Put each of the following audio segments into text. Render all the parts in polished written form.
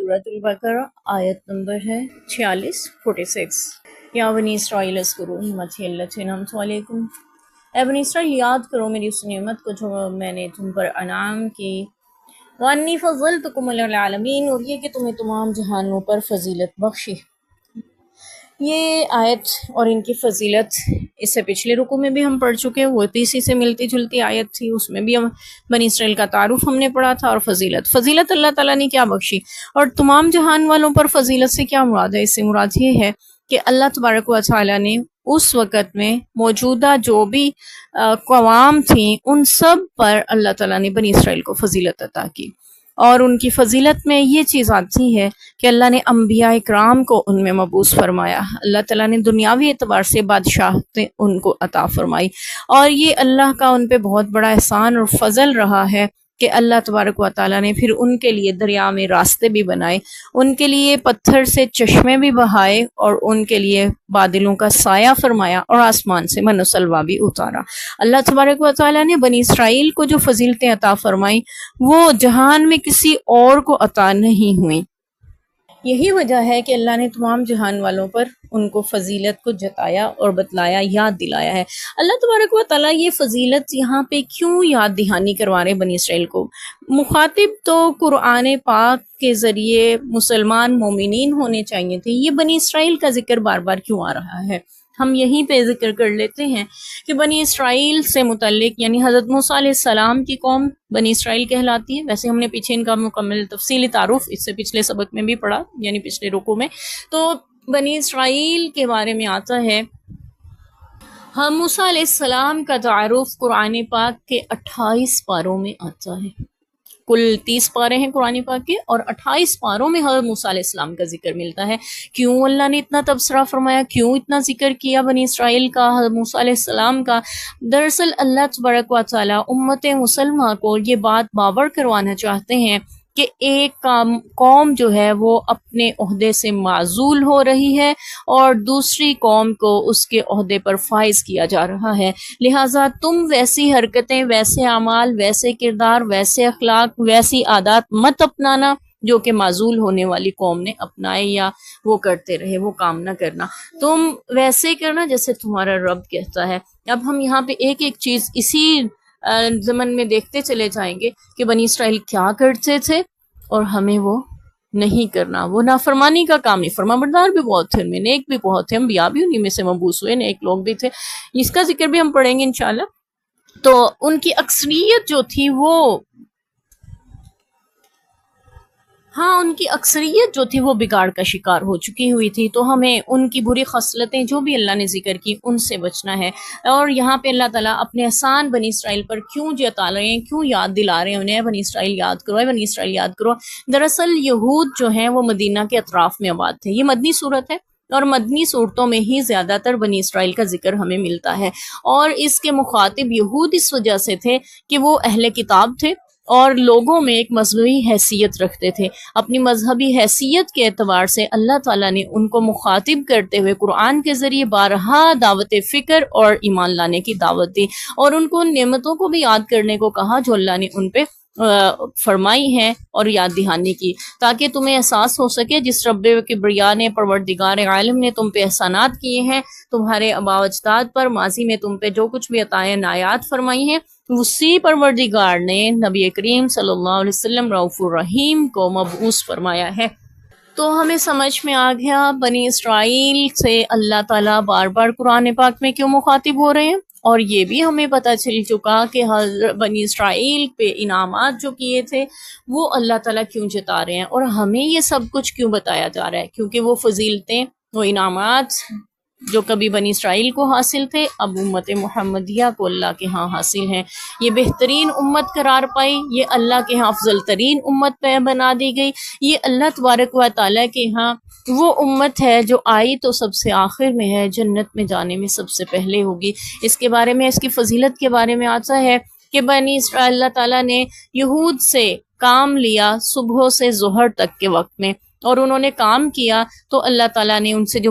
سورۃ البقرہ آیت نمبر ہے 46 یا بنی اسرائیل اذکروا نعمتی التی انعمت علیکم، اے بنی اسرائیل یاد کرو میری اس نعمت کو جو میں نے تم پر انعام کی، وانی فضلتکم علی العالمین، اور یہ کہ تمہیں تمام جہانوں پر فضیلت بخشی۔ یہ آیت اور ان کی فضیلت اس سے پچھلے رکوع میں بھی ہم پڑھ چکے ہیں، وہ بھی اسی سے ملتی جلتی آیت تھی، اس میں بھی ہم بنی اسرائیل کا تعارف ہم نے پڑھا تھا، اور فضیلت اللہ تعالیٰ نے کیا بخشی، اور تمام جہان والوں پر فضیلت سے کیا مراد ہے؟ اس سے مراد یہ ہے کہ اللہ تبارک و تعالیٰ نے اس وقت میں موجودہ جو بھی اقوام تھیں ان سب پر اللہ تعالیٰ نے بنی اسرائیل کو فضیلت عطا کی، اور ان کی فضیلت میں یہ چیز آتی ہے کہ اللہ نے انبیاء اکرام کو ان میں مبعوث فرمایا، اللہ تعالیٰ نے دنیاوی اعتبار سے بادشاہتیں ان کو عطا فرمائی، اور یہ اللہ کا ان پہ بہت بڑا احسان اور فضل رہا ہے کہ اللہ تبارک و تعالیٰ نے پھر ان کے لیے دریا میں راستے بھی بنائے، ان کے لیے پتھر سے چشمے بھی بہائے، اور ان کے لیے بادلوں کا سایہ فرمایا، اور آسمان سے من و سلویٰ بھی اتارا۔ اللہ تبارک و تعالیٰ نے بنی اسرائیل کو جو فضیلتیں عطا فرمائیں وہ جہان میں کسی اور کو عطا نہیں ہوئیں۔ یہی وجہ ہے کہ اللہ نے تمام جہان والوں پر ان کو فضیلت کو جتایا اور بتلایا، یاد دلایا ہے۔ اللہ تبارک و تعالیٰ یہ فضیلت یہاں پہ کیوں یاد دہانی کروا رہے بنی اسرائیل کو؟ مخاطب تو قرآن پاک کے ذریعے مسلمان مومنین ہونے چاہیے تھے، یہ بنی اسرائیل کا ذکر بار بار کیوں آ رہا ہے؟ ہم یہیں پہ ذکر کر لیتے ہیں کہ بنی اسرائیل سے متعلق یعنی حضرت موسیٰ علیہ السلام کی قوم بنی اسرائیل کہلاتی ہے۔ ویسے ہم نے پیچھے ان کا مکمل تفصیلی تعارف اس سے پچھلے سبق میں بھی پڑھا، یعنی پچھلے رکوع میں۔ تو بنی اسرائیل کے بارے میں آتا ہے، ہم موسیٰ علیہ السلام کا تعارف قرآن پاک کے 28 پاروں میں آتا ہے۔ کل 30 پارے ہیں قرآن پاک کے، اور 28 پاروں میں حضرت موسیٰ علیہ السلام کا ذکر ملتا ہے۔ کیوں اللہ نے اتنا تبصرہ فرمایا، کیوں اتنا ذکر کیا بنی اسرائیل کا، حضرت موسیٰ علیہ السلام کا؟ دراصل اللہ تبارک و تعالیٰ امت مسلمہ کو یہ بات باور کروانا چاہتے ہیں کہ ایک قوم جو ہے وہ اپنے عہدے سے معزول ہو رہی ہے، اور دوسری قوم کو اس کے عہدے پر فائز کیا جا رہا ہے، لہٰذا تم ویسی حرکتیں، ویسے اعمال، ویسے کردار، ویسے اخلاق، ویسی عادات مت اپنانا جو کہ معزول ہونے والی قوم نے اپنائے یا وہ کرتے رہے، وہ کام نہ کرنا، تم ویسے کرنا جیسے تمہارا رب کہتا ہے۔ اب ہم یہاں پہ ایک ایک چیز اسی زمن میں دیکھتے چلے جائیں گے کہ بنی اسرائیل کیا کرتے تھے اور ہمیں وہ نہیں کرنا۔ وہ نافرمانی کا کام نہیں، فرما بردار بھی بہت تھے، ان میں نیک بھی بہت تھے، انبیاء بھی انہی میں سے مبعوث ہوئے، نیک لوگ بھی تھے، اس کا ذکر بھی ہم پڑھیں گے انشاءاللہ۔ تو ان کی اکثریت جو تھی وہ بگاڑ کا شکار ہو چکی ہوئی تھی، تو ہمیں ان کی بری خصلتیں جو بھی اللہ نے ذکر کی ان سے بچنا ہے۔ اور یہاں پہ اللہ تعالیٰ اپنے احسان بنی اسرائیل پر کیوں جتا رہے ہیں، کیوں یاد دلا رہے ہیں انہیں، بنی اسرائیل یاد کرو، بنی اسرائیل یاد کرو۔ دراصل یہود جو ہیں وہ مدینہ کے اطراف میں آباد تھے، یہ مدنی صورت ہے، اور مدنی صورتوں میں ہی زیادہ تر بنی اسرائیل کا ذکر ہمیں ملتا ہے، اور اس کے مخاطب یہود اس وجہ سے تھے کہ وہ اہل کتاب تھے اور لوگوں میں ایک مذہبی حیثیت رکھتے تھے۔ اپنی مذہبی حیثیت کے اعتبار سے اللہ تعالیٰ نے ان کو مخاطب کرتے ہوئے قرآن کے ذریعے بارہا دعوت فکر اور ایمان لانے کی دعوت دی، اور ان کو ان نعمتوں کو بھی یاد کرنے کو کہا جو اللہ نے ان پہ فرمائی ہیں، اور یاد دہانی کی، تاکہ تمہیں احساس ہو سکے جس رب کبریا نے، پروردگار عالم نے تم پہ احسانات کیے ہیں، تمہارے آباء و اجداد پر ماضی میں تم پہ جو کچھ بھی عطائیں عنایات فرمائی ہیں، اسی پروردگار نے نبی کریم صلی اللہ علیہ وسلم رؤوف الرحیم کو مبعوث فرمایا ہے۔ تو ہمیں سمجھ میں آ گیا بنی اسرائیل سے اللہ تعالیٰ بار بار قرآن پاک میں کیوں مخاطب ہو رہے ہیں، اور یہ بھی ہمیں پتہ چل چکا کہ بنی اسرائیل پہ انعامات جو کیے تھے وہ اللہ تعالیٰ کیوں جتا رہے ہیں، اور ہمیں یہ سب کچھ کیوں بتایا جا رہا ہے، کیونکہ وہ فضیلتیں، وہ انعامات جو کبھی بنی اسرائیل کو حاصل تھے اب امت محمدیہ کو اللہ کے ہاں حاصل ہیں۔ یہ بہترین امت قرار پائی، یہ اللہ کے ہاں افضل ترین امت پہ بنا دی گئی، یہ اللہ تبارک و تعالیٰ کے ہاں وہ امت ہے جو آئی تو سب سے آخر میں ہے، جنت میں جانے میں سب سے پہلے ہوگی۔ اس کے بارے میں، اس کی فضیلت کے بارے میں آتا ہے کہ بنی اسرائیل اللہ تعالیٰ نے یہود سے کام لیا صبح سے ظہر تک کے وقت میں، اور انہوں نے کام کیا تو اللہ تعالیٰ نے ان سے جو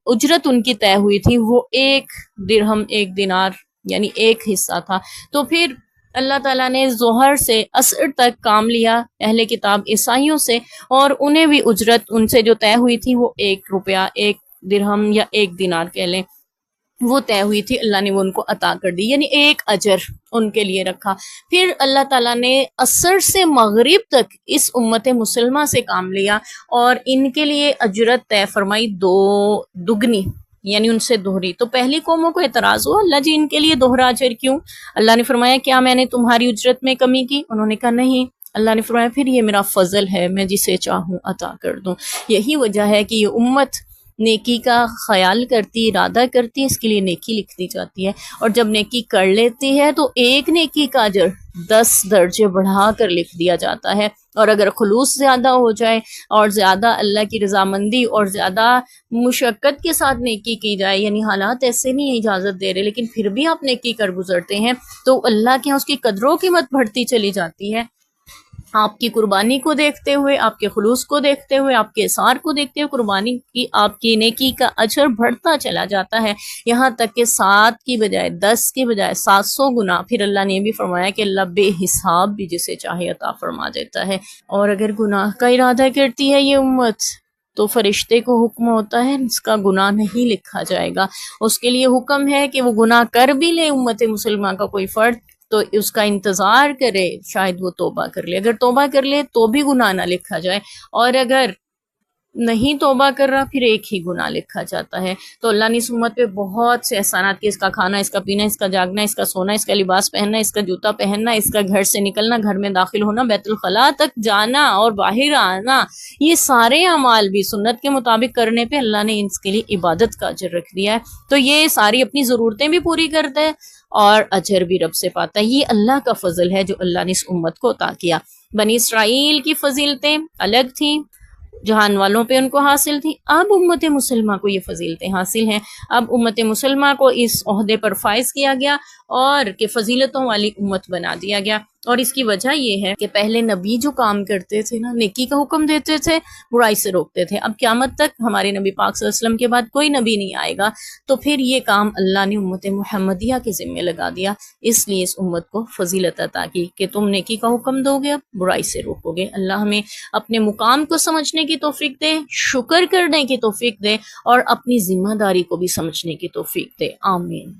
اجرت ان کی طے ہوئی تھی وہ 1 درہم 1 دینار یعنی ایک حصہ تھا۔ تو پھر اللہ تعالیٰ نے ظہر سے عصر تک کام لیا اہل کتاب عیسائیوں سے، اور انہیں بھی اجرت ان سے جو طے ہوئی تھی وہ 1 روپیہ، 1 درہم یا 1 دینار کہہ لیں، وہ طے ہوئی تھی، اللہ نے وہ ان کو عطا کر دی، یعنی ایک اجر ان کے لیے رکھا۔ پھر اللہ تعالیٰ نے عصر سے مغرب تک اس امت مسلمہ سے کام لیا اور ان کے لیے اجرت طے فرمائی دگنی، یعنی ان سے دوہری۔ تو پہلی قوموں کو اعتراض ہوا، اللہ جی ان کے لیے دوہرا اجر کیوں؟ اللہ نے فرمایا کیا میں نے تمہاری اجرت میں کمی کی؟ انہوں نے کہا نہیں۔ اللہ نے فرمایا پھر یہ میرا فضل ہے، میں جسے چاہوں عطا کر دوں۔ یہی وجہ ہے کہ یہ امت نیکی کا خیال کرتی، ارادہ کرتی ہے، اس کے لیے نیکی لکھ دی جاتی ہے، اور جب نیکی کر لیتی ہے تو ایک نیکی کا اجر 10 درجے بڑھا کر لکھ دیا جاتا ہے، اور اگر خلوص زیادہ ہو جائے اور زیادہ اللہ کی رضامندی اور زیادہ مشقت کے ساتھ نیکی کی جائے، یعنی حالات ایسے نہیں اجازت دے رہے لیکن پھر بھی آپ نیکی کر گزرتے ہیں، تو اللہ کے یہاں اس کی قدر و قیمت بڑھتی چلی جاتی ہے۔ آپ کی قربانی کو دیکھتے ہوئے، آپ کے خلوص کو دیکھتے ہوئے، آپ کے اثار کو دیکھتے ہوئے قربانی کی آپ کی نیکی کا اجر بڑھتا چلا جاتا ہے، یہاں تک کہ 7 کی بجائے 10 کی بجائے 700 گنا۔ پھر اللہ نے یہ بھی فرمایا کہ اللہ بے حساب بھی جسے چاہے عطا فرما دیتا ہے۔ اور اگر گناہ کا ارادہ کرتی ہے یہ امت تو فرشتے کو حکم ہوتا ہے اس کا گناہ نہیں لکھا جائے گا، اس کے لیے حکم ہے کہ وہ گناہ کر بھی لے امت مسلمہ کا کوئی فرد تو اس کا انتظار کرے، شاید وہ توبہ کر لے، اگر توبہ کر لے تو بھی گناہ نہ لکھا جائے، اور اگر نہیں توبہ کر رہا پھر ایک ہی گناہ لکھا جاتا ہے۔ تو اللہ نے اس امت پہ بہت سے احسانات کیے، اس کا کھانا، اس کا پینا، اس کا جاگنا، اس کا سونا، اس کا لباس پہننا، اس کا جوتا پہننا، اس کا گھر سے نکلنا، گھر میں داخل ہونا، بیت الخلاء تک جانا اور باہر آنا، یہ سارے اعمال بھی سنت کے مطابق کرنے پہ اللہ نے اس کے لیے عبادت کا اجر رکھ دیا ہے۔ تو یہ ساری اپنی ضرورتیں بھی پوری کرتا ہے اور اجر بھی رب سے پاتا ہے۔ یہ اللہ کا فضل ہے جو اللہ نے اس امت کو عطا کیا۔ بنی اسرائیل کی فضیلتیں الگ تھیں، جہان والوں پہ ان کو حاصل تھی، اب امت مسلمہ کو یہ فضیلتیں حاصل ہیں۔ اب امت مسلمہ کو اس عہدے پر فائز کیا گیا اور کہ فضیلتوں والی امت بنا دیا گیا، اور اس کی وجہ یہ ہے کہ پہلے نبی جو کام کرتے تھے نا، نیکی کا حکم دیتے تھے، برائی سے روکتے تھے، اب قیامت تک ہمارے نبی پاک صلی اللہ علیہ وسلم کے بعد کوئی نبی نہیں آئے گا، تو پھر یہ کام اللہ نے امت محمدیہ کے ذمہ لگا دیا، اس لیے اس امت کو فضیلت عطا کی کہ تم نیکی کا حکم دو گے، اب برائی سے روکو گے۔ اللہ ہمیں اپنے مقام کو سمجھنے کی توفیق دے، شکر کرنے کی توفیق دے، اور اپنی ذمہ داری کو بھی سمجھنے کی توفیق دے، آمین۔